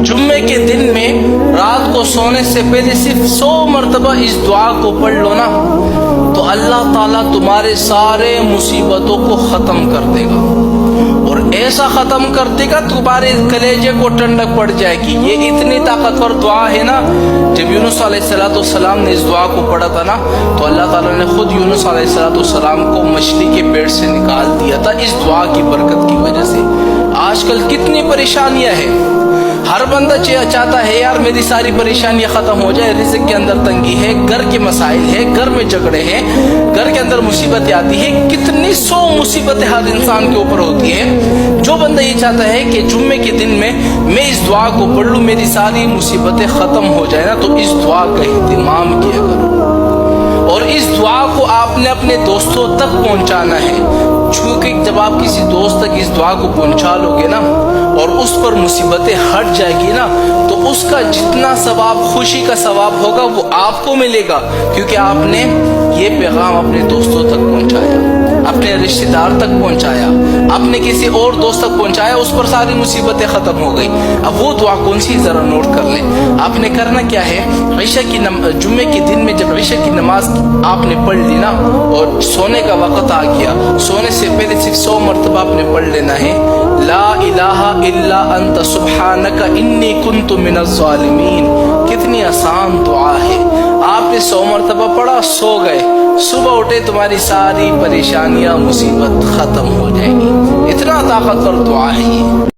جمعے کے دن میں رات کو سونے سے پہلے صرف 100 مرتبہ اس دعا کو پڑھ لو نا، تو اللہ تعالیٰ تمہارے سارے مصیبتوں کو ختم کر دے گا، اور ایسا ختم کر دے گا تمہارے کلیجے کو ٹھنڈک پڑ جائے گی۔ یہ اتنی طاقتور دعا ہے نا، جب یونس علیہ السلام نے اس دعا کو پڑھا تھا نا، تو اللہ تعالیٰ نے خود یونس علیہ السلام کو مچھلی کے پیٹ سے نکال دیا تھا اس دعا کی برکت کی وجہ سے۔ آج کل کتنی پریشانیاں ہیں، ہر بندہ چاہتا ہے یار میری ساری پریشانیاں ختم ہو جائے، رزق کے اندر تنگی ہے، گھر کے مسائل ہے، گھر میں جھگڑے ہیں، گھر کے اندر مصیبتیں آتی ہیں، کتنی 100 مصیبتیں ہر انسان کے اوپر ہوتی ہیں۔ جو بندہ یہ چاہتا ہے کہ جمعے کے دن میں اس دعا کو پڑھ لوں، میری ساری مصیبتیں ختم ہو جائے نا، تو اس دعا کا اہتمام کیا کرو، اور اس دعا کو آپ نے اپنے دوستوں تک پہنچانا ہے، کیونکہ جب آپ کسی دوست تک اس دعا کو پہنچا لو گے نا، اور اس پر مصیبتیں ہٹ جائے گی نا، تو اس کا جتنا ثواب، خوشی کا ثواب ہوگا وہ آپ کو ملے گا، کیونکہ آپ نے یہ پیغام اپنے دوستوں تک پہنچایا، اپنے رشتہ دار تک پہنچایا، اپنے کسی اور دوست تک پہنچایا، اس پر ساری مصیبتیں ختم ہو گئی۔ اب وہ دعا کون سی ذرا نوٹ کر لیں۔ آپ نے کرنا کیا ہے، جمعے کے دن میں جب عشاء کی نماز آپ نے پڑھ لی نا، اور سونے کا وقت آ گیا، سونے سے پہلے صرف 100 مرتبہ آپ نے پڑھ لینا ہے، لا الہ الا انت سبحانک انی کنت من الظالمین۔ کتنی آسان دعا ہے، آپ نے 100 مرتبہ پڑھا، سو گئے، صبح اٹھے تمہاری ساری پریشانیاں، مصیبت ختم ہو جائیں گی۔ اتنا طاقتور دعا ہے یہ۔